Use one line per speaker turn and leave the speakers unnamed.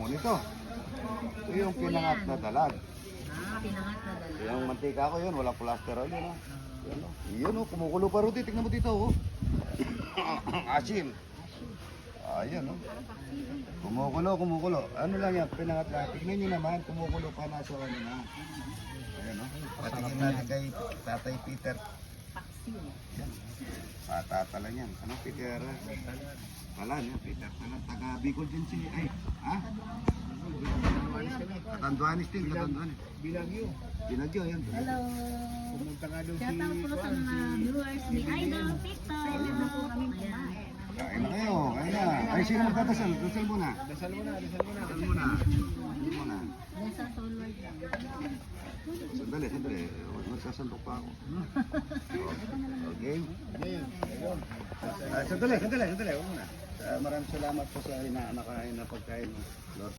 Ito. Ito yung pinangat na dalag.
Pinangat na dalawa.
Yung mantika ko yun, walang cholesterol yun. Yan, yun, kumukulo pa rin. Tignan mo dito. Asin. Ayan, kumukulo. Ano lang yan, pinangat na. Tignan nyo naman, kumukulo pa na sa ano na. Ayan, patigin natin kay Tatay Peter. Yan. Patatala niyan. Ano, Peter? Talan, Peter. Talan. Taga Bicol din si, Katanduanis din, Katanduanis.
Bilagyo.
Binagyo, yan.
Hello.
Pumunta nga doon
Shout out po sa mga viewers ni Idol Victor. Excited na po kami kumain.
Kain na kayo, kain na. Ay, sino magdadasal? Dasal muna.
Dasal mo na.
Dasal muna. Dasal muna.
Nasa Solward lang.
Sandali. Magsasandok pa ako. Okay? Sandali. Huwag muna. Maraming salamat po sa nakain na pagkain. Lord.